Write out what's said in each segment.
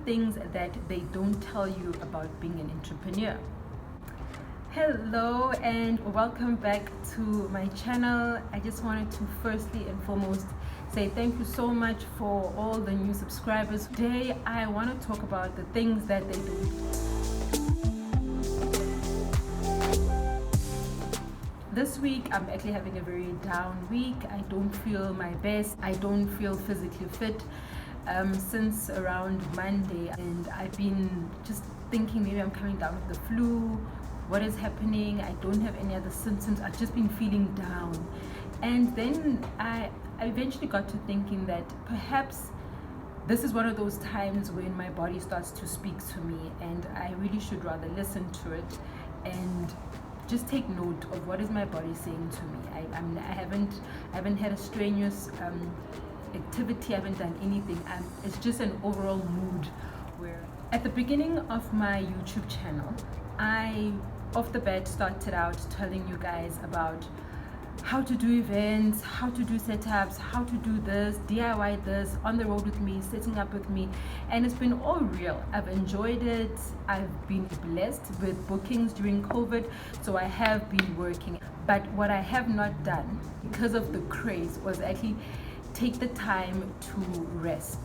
things that they don't tell you about being an entrepreneur. Hello and welcome back to my channel. I just wanted to firstly and foremost say thank you so much for all the new subscribers. Today I want to talk about the things that they do. This week I'm actually having a very down week. I don't feel my best. I don't feel physically fit since around Monday, and I've been just thinking maybe I'm coming down with the flu. What is happening? I don't have any other symptoms. I've just been feeling down. And then I eventually got to thinking that perhaps this is one of those times when my body starts to speak to me, and I really should rather listen to it and just take note of what is my body saying to me. I haven't had a strenuous activity. I haven't done anything. It's just an overall mood where at the beginning of my YouTube channel, I off the bat started out telling you guys about how to do events, how to do setups, how to do this, DIY this, on the road with me, setting up with me, and it's been all real. I've enjoyed it. I've been blessed with bookings during COVID, so I have been working. But what I have not done because of the craze was actually take the time to rest.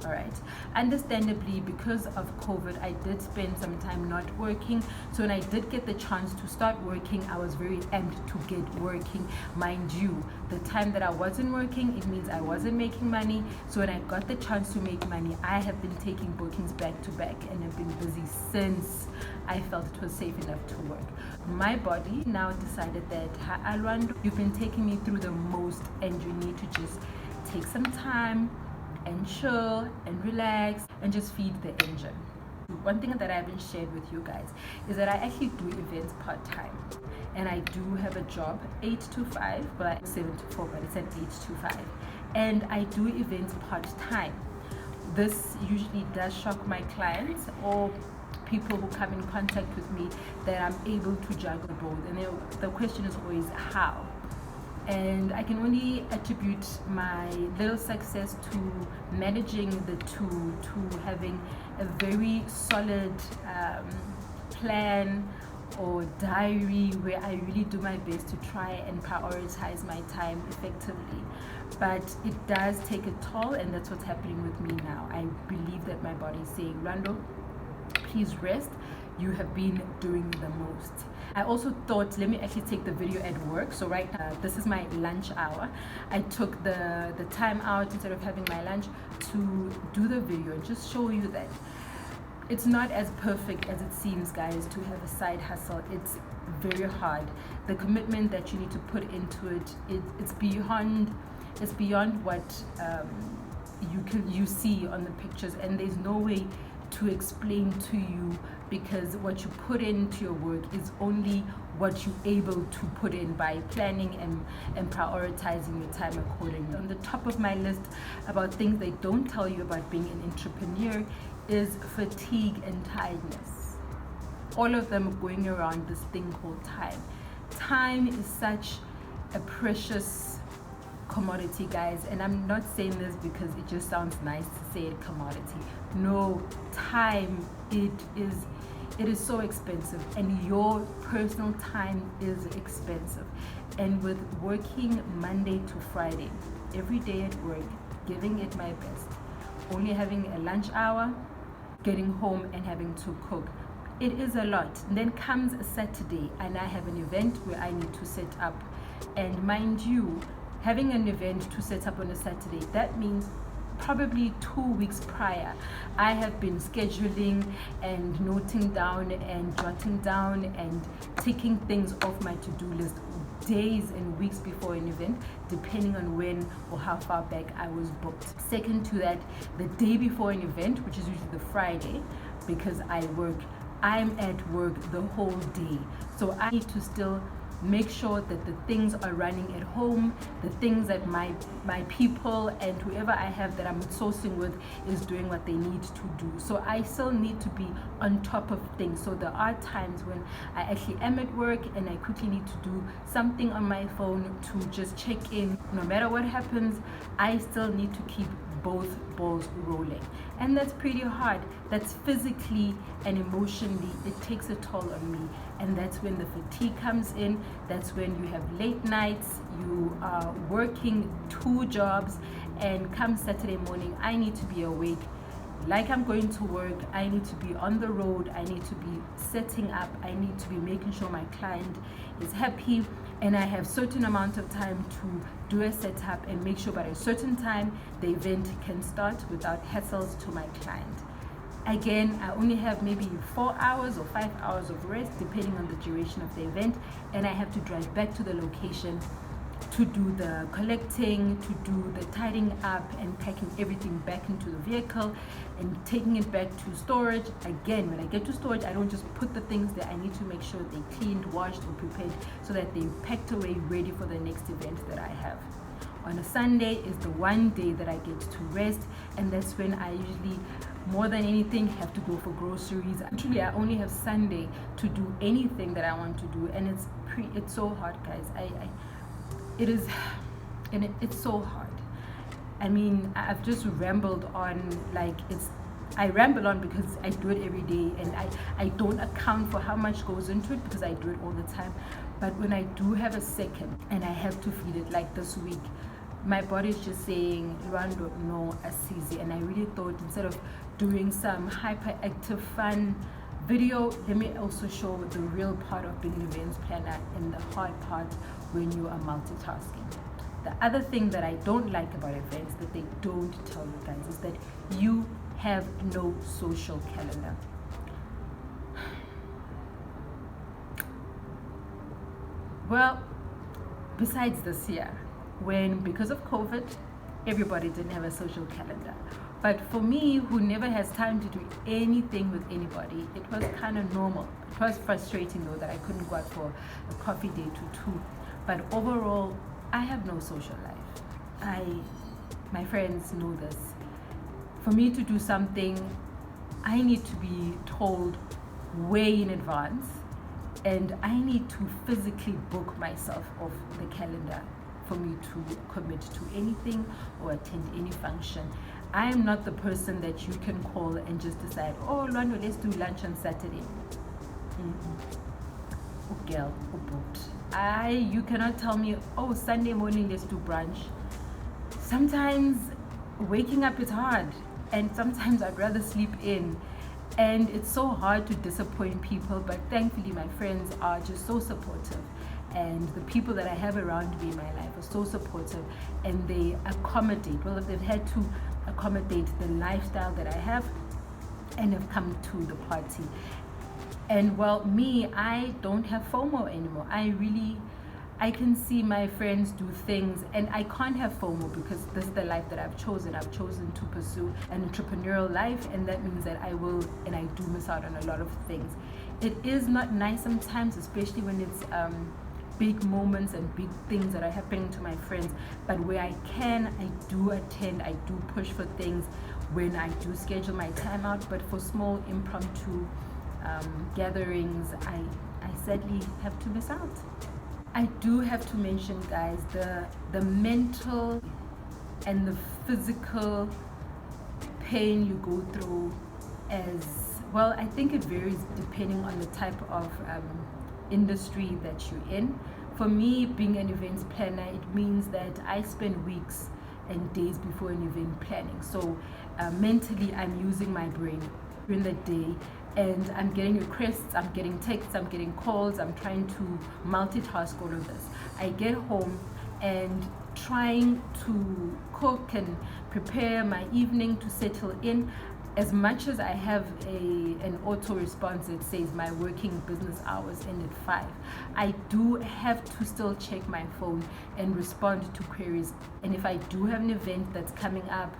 All right, understandably, because of COVID, I did spend some time not working. So when I did get the chance to start working, I was very amped to get working. Mind you, the time that I wasn't working, it means I wasn't making money. So when I got the chance to make money, I have been taking bookings back to back, and I've been busy since I felt it was safe enough to work. My body now decided that, Alwando, you've been taking me through the most, and you need to just take some time and chill and relax and just feed the engine. One thing that I haven't shared with you guys is that I actually do events part-time, and I do have a job 8 to 5, but 7 to 4, but it's an 8 to 5, and I do events part-time. This usually does shock my clients or people who come in contact with me that I'm able to juggle both, and the question is always how. And I can only attribute my little success to managing the two, to having a very solid plan or diary where I really do my best to try and prioritize my time effectively. But it does take a toll, and that's what's happening with me now. I believe that my body is saying, Rando, please rest. You have been doing the most. I also thought, let me actually take the video at work. So right now, this is my lunch hour. I took the time out instead of having my lunch to do the video and just show you that it's not as perfect as it seems, guys, to have a side hustle. It's very hard. The commitment that you need to put into it, it's beyond what you see on the pictures, and there's no way to explain to you, because what you put into your work is only what you're able to put in by planning and prioritizing your time accordingly. On the top of my list about things they don't tell you about being an entrepreneur is fatigue and tiredness. All of them are going around this thing called time. Time is such a precious commodity, guys, and I'm not saying this because it just sounds nice to say it, commodity. No, time, it is so expensive, and your personal time is expensive. And with working Monday to Friday, every day at work, giving it my best, only having a lunch hour, getting home and having to cook, it is a lot. And then comes a Saturday and I have an event where I need to set up, and mind you, having an event to set up on a Saturday, that means probably 2 weeks prior, I have been scheduling and noting down and jotting down and taking things off my to-do list days and weeks before an event, depending on when or how far back I was booked. Second to that, the day before an event, which is usually the Friday, because I'm at work the whole day. So I need to still make sure that the things are running at home, the things that my people and whoever I have that I'm sourcing with is doing what they need to do. So I still need to be on top of things. So there are times when I actually am at work and I quickly need to do something on my phone to just check in. No matter what happens, I still need to keep both balls rolling. And that's pretty hard. That's physically and emotionally, it takes a toll on me. And that's when the fatigue comes in. That's when you have late nights, you are working 2 jobs, and come Saturday morning, I need to be awake like I'm going to work. I need to be on the road. I need to be setting up. I need to be making sure my client is happy, and I have certain amount of time to do a setup and make sure by a certain time the event can start without hassles to my client. Again, I only have maybe 4 hours or 5 hours of rest depending on the duration of the event, and I have to drive back to the location to do the collecting, to do the tidying up and packing everything back into the vehicle and taking it back to storage. Again, when I get to storage, I don't just put the things there. I need to make sure they're cleaned, washed, or prepared so that they're packed away, ready for the next event that I have. On a Sunday is the one day that I get to rest, and that's when I usually, more than anything, have to go for groceries. Actually, I only have Sunday to do anything that I want to do, and it's so hard, guys. It is, and it's so hard. I mean, I've just rambled on, like, I ramble on because I do it every day, and I don't account for how much goes into it because I do it all the time. But when I do have a second and I have to feed it, like this week, my body's just saying, Lwando, no, Asizi. And I really thought, instead of doing some hyperactive fun video, let me also show the real part of being an events planner and the hard part when you are multitasking. The other thing that I don't like about events that they don't tell you guys is that you have no social calendar. Well, besides this year, when because of COVID, everybody didn't have a social calendar. But for me, who never has time to do anything with anybody, it was kind of normal. It was frustrating though that I couldn't go out for a coffee date or 2. But overall, I have no social life. My friends know this. For me to do something, I need to be told way in advance, and I need to physically book myself off the calendar for me to commit to anything or attend any function. I am not the person that you can call and just decide, oh, Lwando, let's do lunch on Saturday. Oh, girl, oh, boat. You cannot tell me, oh, Sunday morning, let's do brunch. Sometimes waking up is hard, and sometimes I'd rather sleep in. And it's so hard to disappoint people, but thankfully my friends are just so supportive. And the people that I have around me in my life are so supportive, and they accommodate. Well, if they've had to accommodate the lifestyle that I have and have come to the party. And well, me, I don't have FOMO anymore. I can see my friends do things, and I can't have FOMO because this is the life that I've chosen. I've chosen to pursue an entrepreneurial life, and that means that I will, and I do miss out on a lot of things. It is not nice sometimes, especially when it's big moments and big things that are happening to my friends. But where I can, I do attend, I do push for things when I do schedule my time out. But for small impromptu gatherings, I sadly have to miss out. I do have to mention, guys, the mental and the physical pain you go through as well. I think it varies depending on the type of industry that you're in. For me, being an events planner, it means that I spend weeks and days before an event planning. So mentally, I'm using my brain during the day, and I'm getting requests, I'm getting texts, I'm getting calls, I'm trying to multitask all of this. I get home and trying to cook and prepare my evening to settle in. As much as I have an auto response that says my working business hours end at 5, I do have to still check my phone and respond to queries. And if I do have an event that's coming up,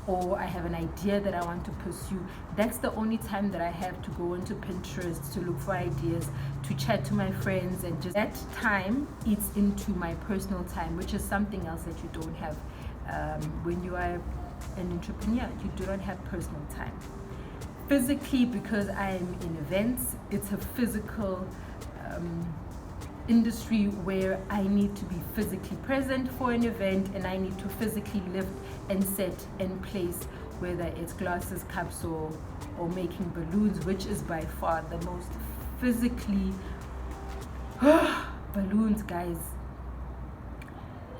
or I have an idea that I want to pursue, that's the only time that I have to go into Pinterest to look for ideas, to chat to my friends, and just that time eats into my personal time, which is something else that you don't have when you are an entrepreneur. You do not have personal time. Physically, because I'm in events, it's a physical industry where I need to be physically present for an event, and I need to physically lift and set and place, whether it's glasses, cups, or making balloons, which is by far the most physically balloons, guys.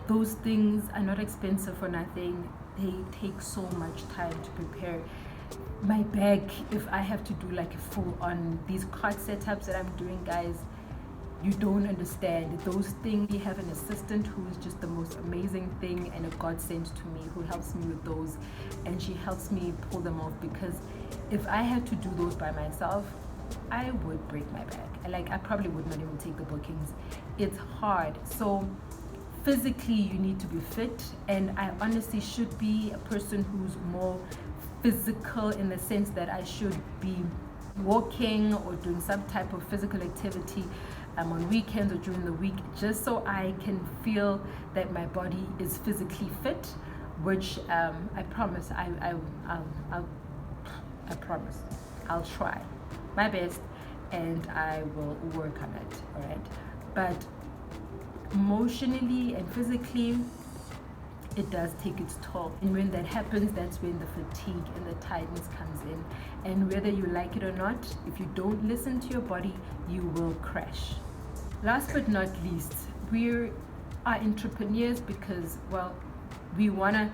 Those things are not expensive for nothing. They take so much time to prepare. My bag, if I have to do like a full on these card setups that I'm doing, guys, you don't understand. Those things, we have an assistant who is just the most amazing thing and a godsend to me, who helps me with those, and she helps me pull them off, because if I had to do those by myself, I would break my back. I probably would not even take the bookings. It's hard. So physically you need to be fit, and I honestly should be a person who's more physical, in the sense that I should be walking or doing some type of physical activity on weekends or during the week, just so I can feel that my body is physically fit, which I promise I promise I'll try my best, and I will work on it. All right, but emotionally and physically, it does take its toll, and when that happens, that's when the fatigue and the tiredness comes in. And whether you like it or not, if you don't listen to your body, you will crash. Last but not least, we are entrepreneurs because, well, we want to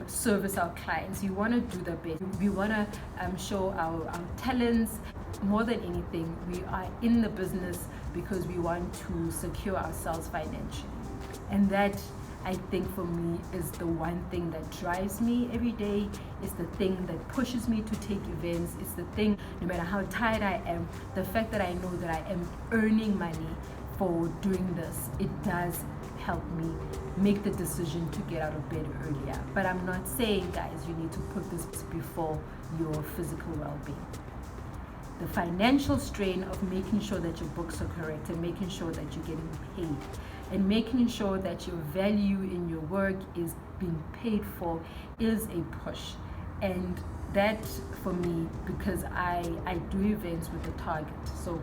service our clients. We want to do the best. We want to show our talents. More than anything, we are in the business because we want to secure ourselves financially, and that, I think, for me, is the one thing that drives me every day. It's the thing that pushes me to take events. It's the thing, no matter how tired I am, the fact that I know that I am earning money for doing this, it does help me make the decision to get out of bed earlier. But I'm not saying, guys, you need to put this before your physical well-being. The financial strain of making sure that your books are correct, and making sure that you're getting paid, and making sure that your value in your work is being paid for, is a push. And that, for me, because I do events with a target. So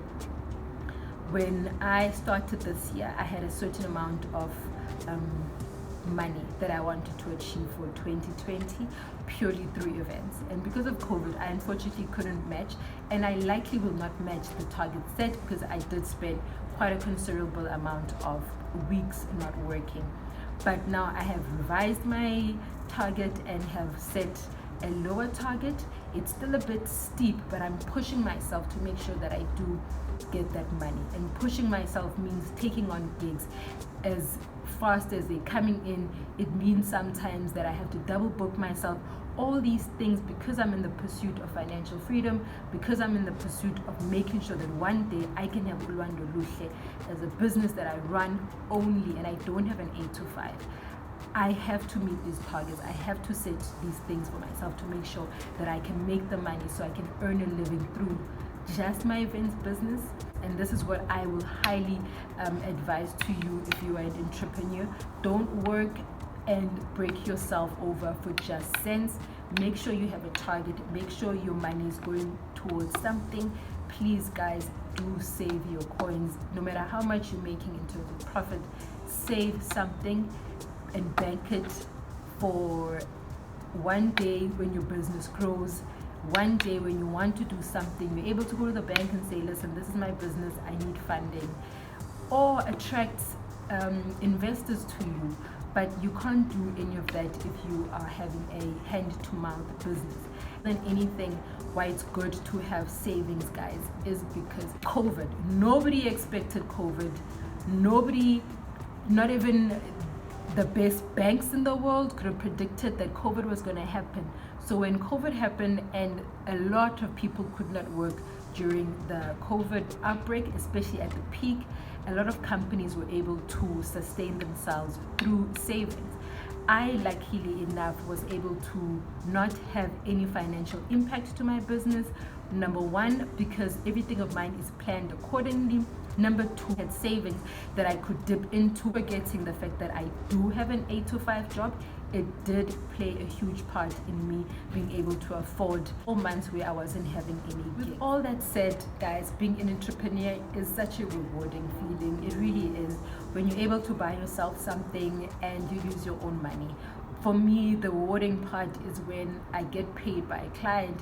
when I started this year, I had a certain amount of money that I wanted to achieve for 2020, purely through events. And because of COVID, I unfortunately couldn't match, and I likely will not match the target set, because I did spend quite a considerable amount of weeks not working. But now I have revised my target and have set a lower target. It's still a bit steep, but I'm pushing myself to make sure that I do get that money. And pushing myself means taking on gigs as fast as they're coming in. It means sometimes that I have to double book myself. All these things, because I'm in the pursuit of financial freedom, because I'm in the pursuit of making sure that one day I can have Ulwando Luhle as a business that I run only, and I don't have an 8 to 5. I have to meet these targets. I have to set these things for myself to make sure that I can make the money, so I can earn a living through just my events business. And this is what I will highly advise to you if you are an entrepreneur. Don't work and break yourself over for just cents. Make sure you have a target. Make sure your money is going towards something. Please, guys, do save your coins. No matter how much you're making in terms of profit, save something and bank it for one day when your business grows. One day when you want to do something, you're able to go to the bank and say, listen, this is my business, I need funding. Or attract investors to you. But you can't do any of that if you are having a hand-to-mouth business. Than anything, why it's good to have savings, guys, is because COVID. Nobody expected COVID. Nobody, not even the best banks in the world, could have predicted that COVID was going to happen. So when COVID happened and a lot of people could not work during the COVID outbreak, especially at the peak, a lot of companies were able to sustain themselves through savings. I, luckily enough, was able to not have any financial impact to my business. Number one, because everything of mine is planned accordingly. Number two, I had savings that I could dip into, forgetting the fact that I do have an 8 to 5 job. it did play a huge part in me being able to afford 4 months where I wasn't having any gigs. With all that said, guys, being an entrepreneur is such a rewarding feeling. It really is. When you're able to buy yourself something and you use your own money. For me, the rewarding part is when I get paid by a client,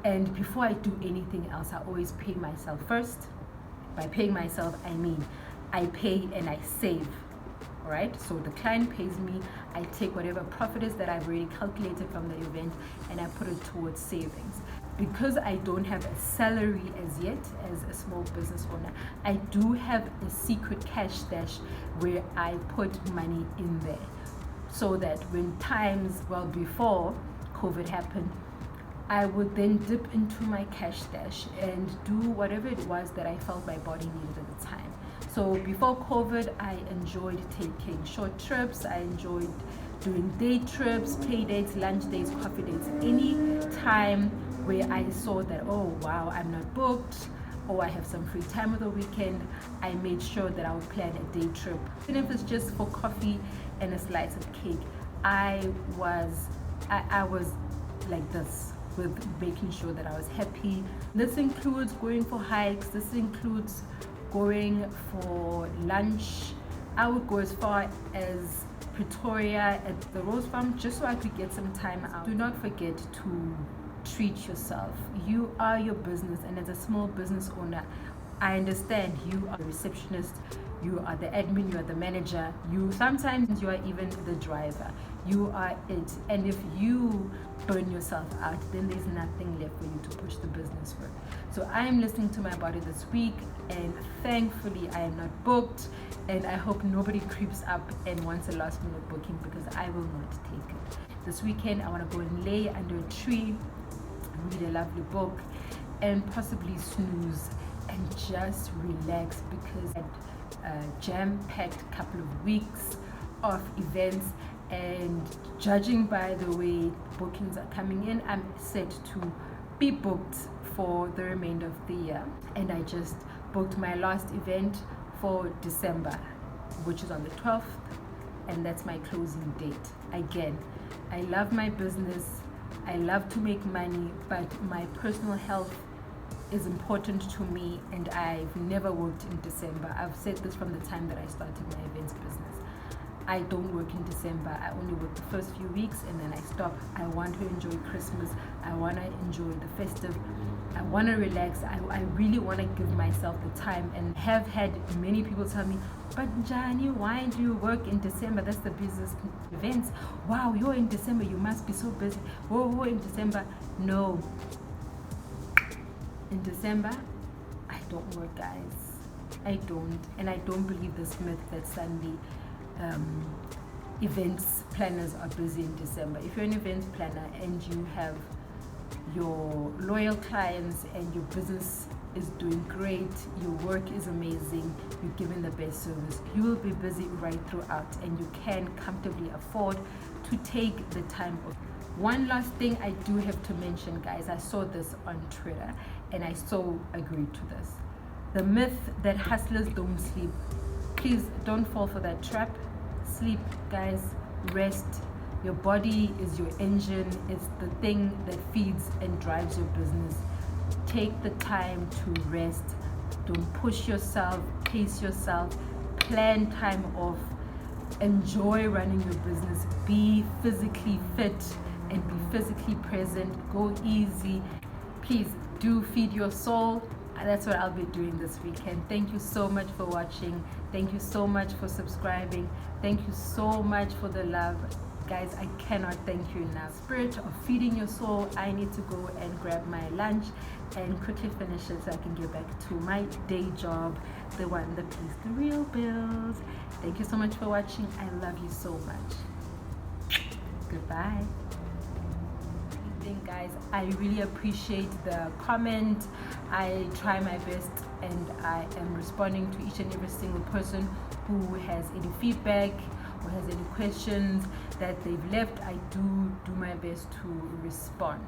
and before I do anything else, I always pay myself first. By paying myself, I mean I pay and I save. Right? So the client pays me, I take whatever profit is that I've already calculated from the event and I put it towards savings. Because I don't have a salary as yet as a small business owner, I do have a secret cash stash where I put money in there, so that when times, well, before COVID happened, I would then dip into my cash stash and do whatever it was that I felt my body needed at the time. So before COVID, I enjoyed taking short trips. I enjoyed doing day trips, play dates, lunch dates, coffee dates. Any time where I saw that, oh wow, I'm not booked, or I have some free time of the weekend, I made sure that I would plan a day trip. Even if it's just for coffee and a slice of cake, I was like this, with making sure that I was happy. This includes going for hikes. This includes going for lunch. I would go as far as Pretoria at the Rose Farm just so I could get some time out. Do not forget to treat yourself. You are your business, and as a small business owner, I understand you are the receptionist, you are the admin, you are the manager, sometimes you are even the driver. You are it. And if you burn yourself out, then there's nothing left for you to push the business with. So I am listening to my body this week, and thankfully I am not booked, and I hope nobody creeps up and wants a last minute booking, because I will not take it. This weekend I want to go and lay under a tree, read a lovely book, and possibly snooze and just relax, because I had a jam-packed couple of weeks of events, and judging by the way bookings are coming in, I'm set to be booked for the remainder of the year. And I just booked my last event for December, which is on the 12th, and that's my closing date. Again, I love my business, I love to make money, but my personal health is important to me, and I've never worked in December. I've said this from the time that I started my events business. I don't work in December. I only work the first few weeks and then I stop. I want to enjoy Christmas. I want to enjoy the festive. I want to relax. I really want to give myself the time, and have had many people tell me, but Johnny, why do you work in December? That's the business events. Wow, you're in December. You must be so busy. Whoa, in December. No. In December, I don't work, guys. I don't. And I don't believe this myth that suddenly events planners are busy in December. If you're an events planner and you have your loyal clients and your business is doing great, your work is amazing, you're giving the best service, you will be busy right throughout, and you can comfortably afford to take the time off. One last thing I do have to mention, guys, I saw this on Twitter and I so agree to this. The myth that hustlers don't sleep. Please don't fall for that trap. Sleep, guys. Rest. Your body is your engine. It's the thing that feeds and drives your business. Take the time to rest. Don't push yourself. Pace yourself. Plan time off. Enjoy running your business. Be physically fit and be physically present. Go easy. Please do feed your soul. That's what I'll be doing this weekend. Thank you so much for watching. Thank you so much for subscribing. Thank you so much for the love. Guys, I cannot thank you enough. Spirit of feeding your soul, I need to go and grab my lunch and quickly finish it so I can get back to my day job, the one that pays the real bills. Thank you so much for watching. I love you so much. Goodbye. Guys, I really appreciate the comment. I try my best, and I am responding to each and every single person who has any feedback or has any questions that they've left. I do my best to respond.